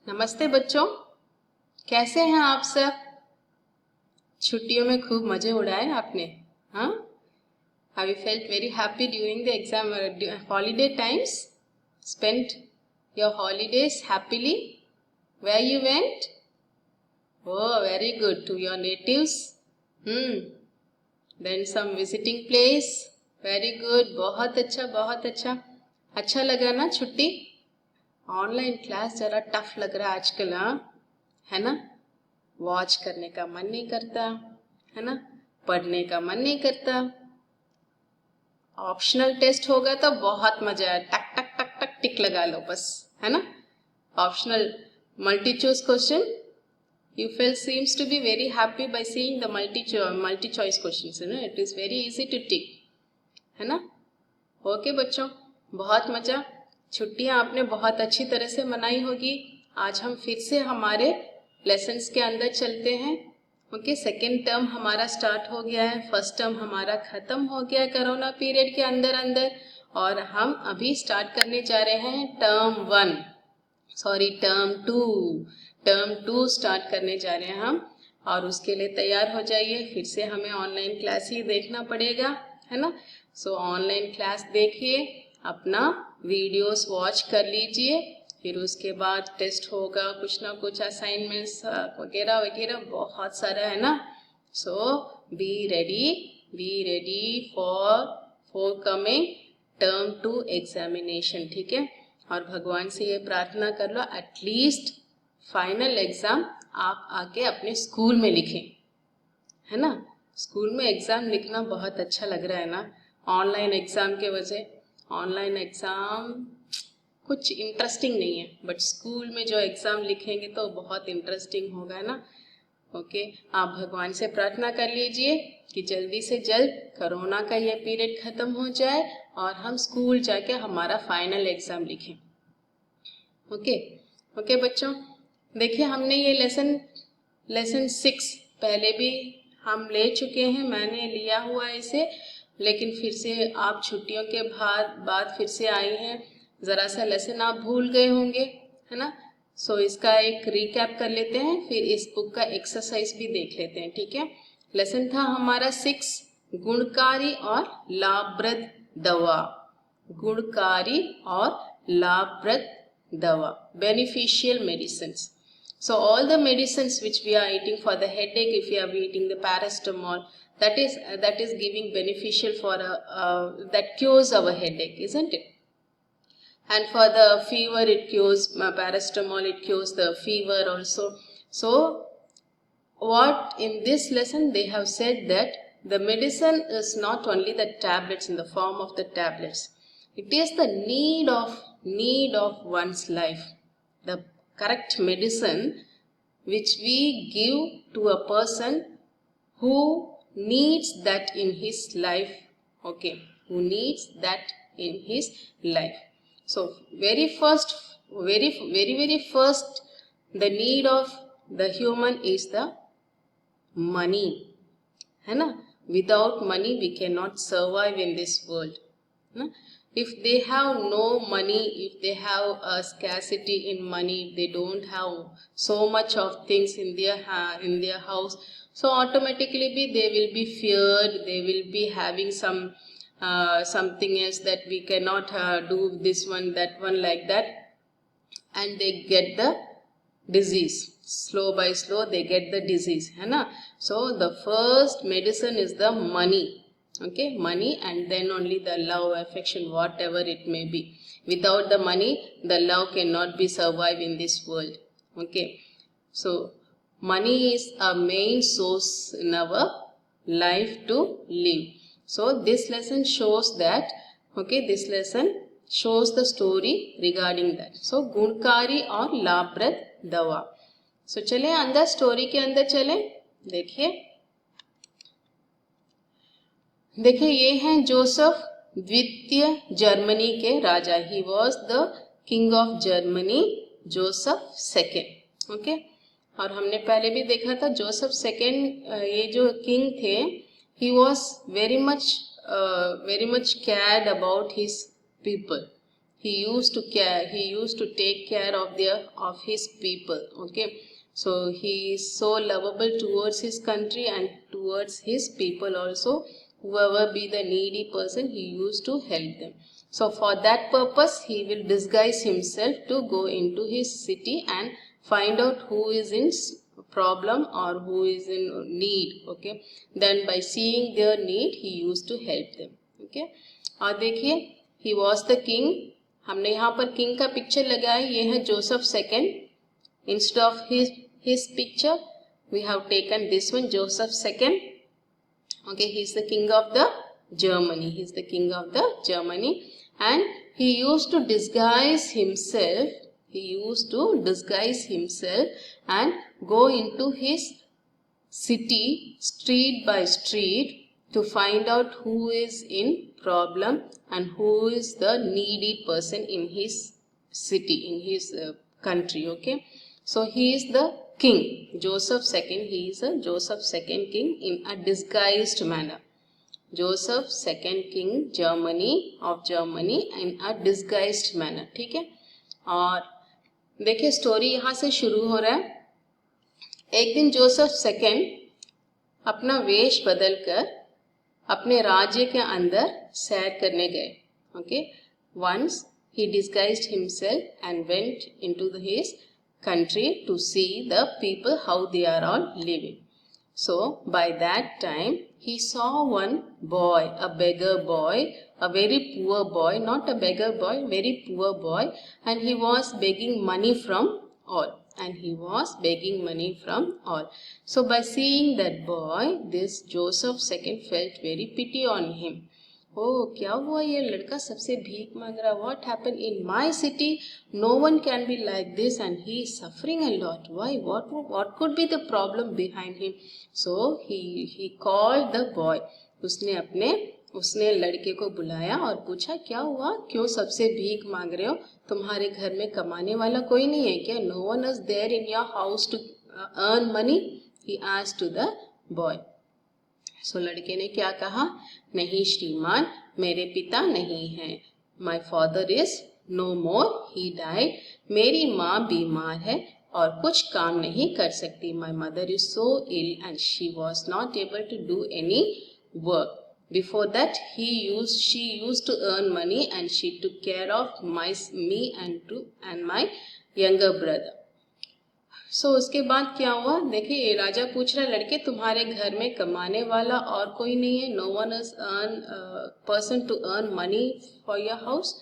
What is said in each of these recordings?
नमस्ते बच्चों, कैसे हैं आप सब? छुट्टियों में खूब मजे उड़ाए आपने? हाँ, have you felt very happy during the exam holiday times? Spent your holidays happily? Where you went? Oh, very good. To your natives? Then some visiting place? Very good. बहुत अच्छा, बहुत अच्छा. अच्छा लगा ना छुट्टी? ऑनलाइन क्लास जरा tough लग रहा है आजकल, हाँ, है ना? वॉच करने का मन नहीं करता, है ना? पढ़ने का मन नहीं करता. ऑप्शनल टेस्ट होगा तो बहुत मजा है, टक टक टक टक टिक लगा लो बस, है ना? Optional multi choice question, you feel seems to be very happy by seeing the multi choice questions, you know, it is very easy to tick, है ना? ओके बच्चों, बहुत मजा. छुट्टियां आपने बहुत अच्छी तरह से मनाई होगी. आज हम फिर से हमारे लेसन्स के अंदर चलते हैं. ओके, सेकेंड टर्म हमारा स्टार्ट हो गया है, फर्स्ट टर्म हमारा खत्म हो गया है कोरोना पीरियड के अंदर अंदर, और हम अभी स्टार्ट करने जा रहे हैं टर्म टू स्टार्ट करने जा रहे हैं हम. और उसके लिए तैयार हो जाइए, फिर से हमें ऑनलाइन क्लास ही देखना पड़ेगा, है ना? सो ऑनलाइन क्लास देखिए, अपना वीडियोस वॉच कर लीजिए, फिर उसके बाद टेस्ट होगा, कुछ ना कुछ असाइनमेंट्स वगैरह वगैरह बहुत सारा है ना. So be ready for coming term two examination, ठीक है? और भगवान से ये प्रार्थना कर लो, एटलीस्ट फाइनल एग्जाम आप आके अपने स्कूल में लिखें, है ना? स्कूल में एग्जाम लिखना बहुत अच्छा लग रहा है ना, ऑनलाइन एग्जाम के वजह. ऑनलाइन एग्जाम कुछ इंटरेस्टिंग नहीं है, बट स्कूल में जो एग्जाम लिखेंगे तो बहुत इंटरेस्टिंग होगा ना. ओके, आप भगवान से प्रार्थना कर लीजिए कि जल्दी से जल्द कोरोना का ये पीरियड खत्म हो जाए और हम स्कूल जाके हमारा फाइनल एग्जाम लिखें. ओके बच्चों, देखिए हमने ये लेसन 6 पहले भी हम ले चुके हैं, मैंने लिया हुआ है इसे, लेकिन फिर से आप छुट्टियों के बाद फिर से आई हैं, ज़रा सा लेसन आप भूल गए होंगे, है ना? सो इसका एक रिकैप कर लेते हैं, फिर इस बुक का एक्सरसाइज भी देख लेते हैं, ठीक है? लेसन था हमारा 6, गुणकारी और लाभप्रद दवा. गुणकारी और लाभप्रद दवा, beneficial medicines. So all the medicines which we are eating for the headache, if we are eating the paracetamol, that is giving beneficial for that cures our headache, isn't it? And for the fever, it cures paracetamol, it cures the fever also. So what in this lesson they have said that the medicine is not only the tablets, in the form of the tablets, it is the need of one's life, the correct medicine which we give to a person who needs that in his life. Okay, who needs that in his life. So very first, very first, the need of the human is the money, है ना? Without money we cannot survive in this world, ना? If they have no money, if they have a scarcity in money, they don't have so much of things in their house, so automatically they will be feared, they will be having something else, that we cannot do this one, that one, like that, and they get the disease. Slow by slow they get the disease, है ना? So the first medicine is the money. Okay, money, and then only the love, affection, whatever it may be. Without the money, the love cannot be survive in this world. Okay, so money is a main source in our life to live. So this lesson shows that, okay, this lesson shows the story regarding that. So गुणकारी और लाभप्रद दवा. So चले अंदर, story के अंदर चले. देखिए ये हैं जोसेफ द्वितीय, जर्मनी के राजा. He was the king of Germany, Joseph second. Okay, और हमने पहले भी देखा था जोसेफ सेकेंड, ये जो किंग थे, he was very much cared about his people. he used to take care of his people. Okay, so he is so lovable towards his country and towards his people also. Whoever be the needy person, he used to help them. So for that purpose, he will disguise himself to go into his city and find out who is in problem or who is in need. Okay, then by seeing their need, he used to help them. Okay, और देखिए, he was the king. हमने यहाँ पर king का picture लगाया, ये है Joseph second. Instead of his picture, we have taken this one, Joseph II. Okay, he is the king of the Germany. He is the king of the Germany, and he used to disguise himself. He used to disguise himself and go into his city, street by street, to find out who is in problem and who is the needy person in his city, in his country. Okay, so he is the king, Joseph II. He is a Joseph II king in a disguised manner. Joseph II king of Germany in a disguised manner. ठीक है, और देखिए story यहाँ से शुरू हो रहा है. एक दिन जोसेफ सेकेंड अपना वेश बदलकर अपने राज्य के अंदर सैर करने गए. Okay, once he disguised himself and went into his country to see the people how they are all living. So by that time he saw one boy, a beggar boy, a very poor boy, not a beggar boy, very poor boy, and he was begging money from all. So by seeing that boy, this Joseph II felt very pity on him. Oh, क्या हुआ, ये लड़का सबसे भीख मांग रहा. What happened in my city? No one can be like this and he is suffering a lot. Why? What could be the problem behind him? So he called the boy. उसने लड़के को बुलाया और पूछा, क्या हुआ, क्यों सबसे भीख मांग रहे हो, तुम्हारे घर में कमाने वाला कोई नहीं है क्या? No one is there in your house to earn money? He asked to the boy. So लड़के ने क्या कहा, नहीं श्रीमान, मेरे पिता नहीं हैं. My father is no more, he died. मेरी माँ बीमार है और कुछ काम नहीं कर सकती. My mother is so ill and she was not able to do any work. Before that, she used to earn money and she took care of me and my younger brother. So उसके बाद क्या हुआ, देखिए ये राजा पूछ रहा है, लड़के तुम्हारे घर में कमाने वाला और कोई नहीं है? No one is person to earn money for your house.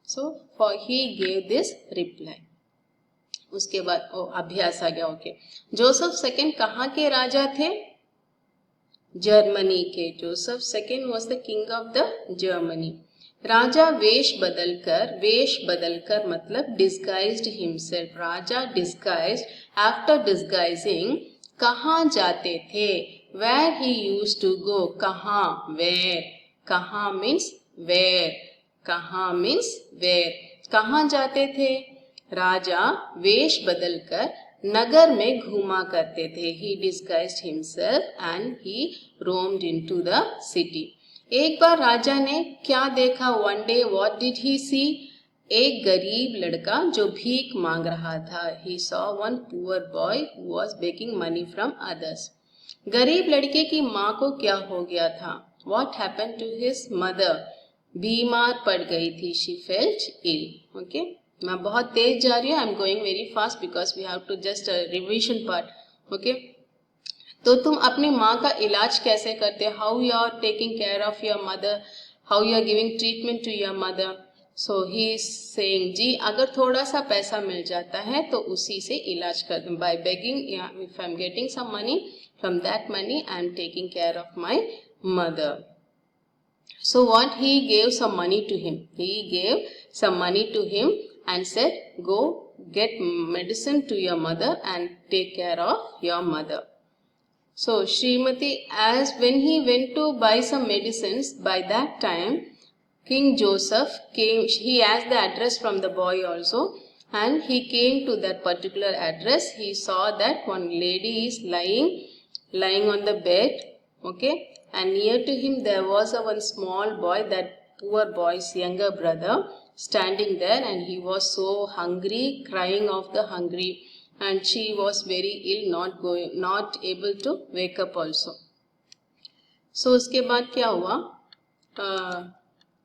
So he gave this reply. उसके बाद अभ्यास आ गया. ओके, जोसेफ सेकेंड कहाँ के राजा थे? जर्मनी के. Joseph second was the king of the Germany. राजा वेश बदलकर मतलब disguised himself. राजा disguised, after disguising, कहाँ जाते थे? Where he used to go. कहाँ, where. कहाँ means where. कहाँ means where. कहाँ जाते थे? राजा वेश बदलकर नगर में घूमा करते थे. He disguised himself and he roamed into the city. एक बार राजा ने क्या देखा? One day what did he see? एक गरीब लड़का जो भीख मांग रहा था. He saw one poor boy who was begging money from others. गरीब लड़के की माँ को क्या हो गया था? What happened to his mother? बीमार पड़ गई थी. She felt ill. Okay, मैं बहुत तेज जा रही हूँ. I am going very fast because we have to just revision part. Okay, तो तुम अपनी माँ का इलाज कैसे करते? How you are taking care of your mother, how you are giving treatment to your mother. So he is saying, जी अगर थोड़ा सा पैसा मिल जाता है तो उसी से इलाज कर दूँ. By begging, if I am getting some money, from that money I am taking care of my mother. So what, he gave some money to him. He gave some money to him and said, go get medicine to your mother and take care of your mother. So Srimati, as when he went to buy some medicines, by that time King Joseph came. He asked the address from the boy also, and he came to that particular address. He saw that one lady is lying on the bed. Okay, and near to him there was one small boy, that poor boy's younger brother. standing there, and he was so hungry, crying of the hungry, and she was very ill, not able to wake up also. So उसके बाद क्या हुआ?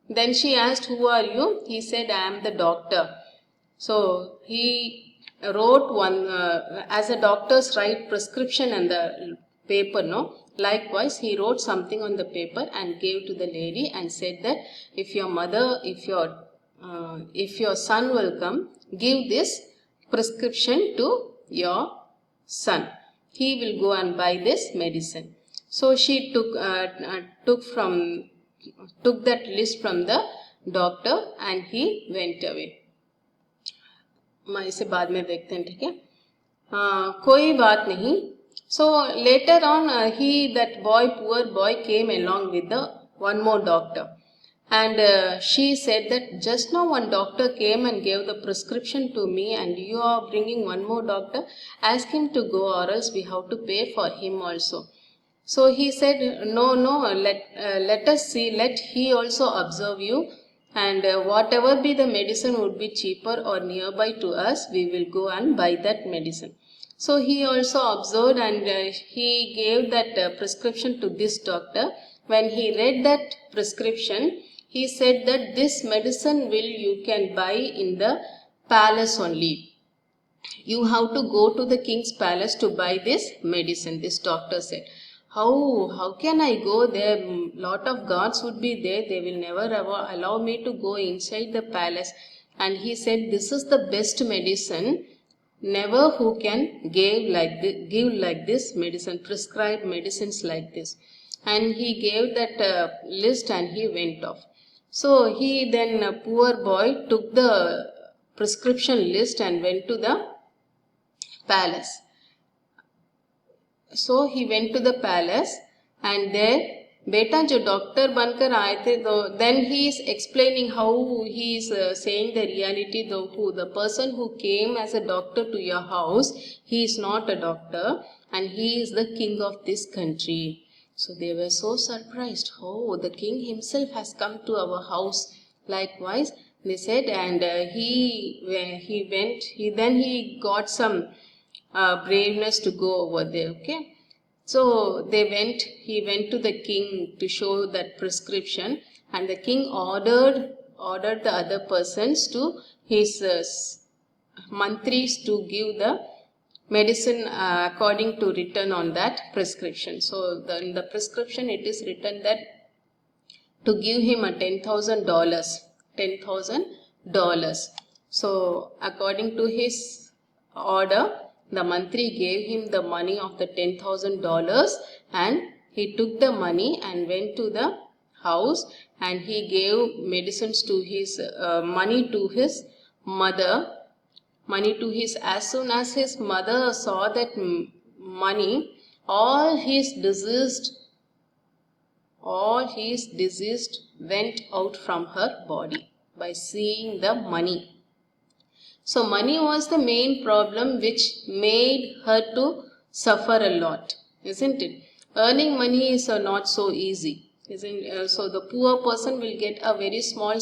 Then she asked, who are you? He said, I am the doctor. So he wrote one, as a doctor's write prescription on the paper, no? Likewise, he wrote something on the paper and gave to the lady and said that if your son will come, give this prescription to your son. He will go and buy this medicine. So she took that list from the doctor and he went away. मैं इसे बाद में देखते हैं, ठीक है? कोई बात नहीं. So later on, poor boy came along with the one more doctor, and she said that just now one doctor came and gave the prescription to me, and you are bringing one more doctor. Ask him to go, or else we have to pay for him also. So he said, no, let us see, let he also observe you, and whatever be the medicine would be cheaper or nearby to us, we will go and buy that medicine. So he also observed, and he gave that prescription to this doctor. When he read that prescription, he said that this medicine you can buy in the palace only. You have to go to the king's palace to buy this medicine, this doctor said. How can I go there? Lot of guards would be there. They will never allow me to go inside the palace. And he said, this is the best medicine. Never who can give like this medicine, prescribe medicines like this. And he gave that list and he went off. So he then, poor boy, took the prescription list and went to the palace. So he went to the palace, and there, beta jo doctor bankar aaye the, then he is explaining how he is saying the reality, the person who came as a doctor to your house, he is not a doctor and he is the king of this country. So they were so surprised. Oh, the king himself has come to our house. Likewise, they said, and he got some braveness to go over there. Okay, so he went to the king to show that prescription, and the king ordered the other persons to his mantris to give the medicine according to written on that prescription. So in the prescription it is written that to give him a $10,000. So according to his order, the mantri gave him the money of the $10,000, and he took the money and went to the house, and he gave medicines to his money to his mother. As soon as his mother saw that money, all his disease went out from her body by seeing the money. So money was the main problem which made her to suffer a lot, isn't it? Earning money is not so easy, isn't it? So the poor person will get a very small,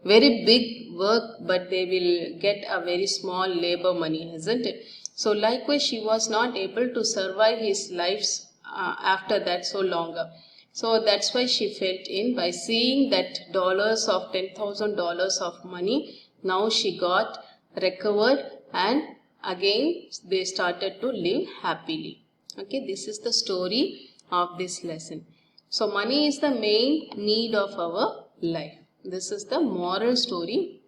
very big work, but they will get a very small labor money, isn't it? So likewise, she was not able to survive his lives after that so longer. So that's why she felt in by seeing that $10,000 of money. Now she got recovered, and again they started to live happily. Okay, this is the story of this lesson. So money is the main need of our life. This is the moral story,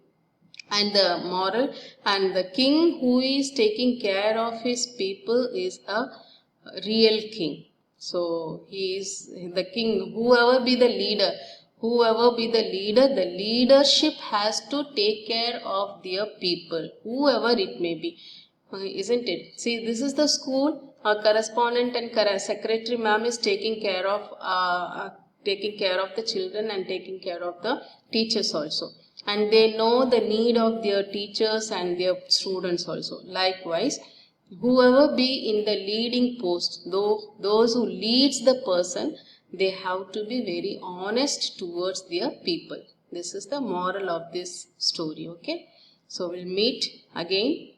and the king who is taking care of his people is a real king. So he is the king. Whoever be the leader, the leadership has to take care of their people, whoever it may be, isn't it? See, this is the school. Our correspondent and secretary ma'am is taking care of the children and taking care of the teachers also, and they know the need of their teachers and their students also. Likewise, whoever be in the leading post, those who leads the person, they have to be very honest towards their people. This is the moral of this story. Okay, so we'll meet again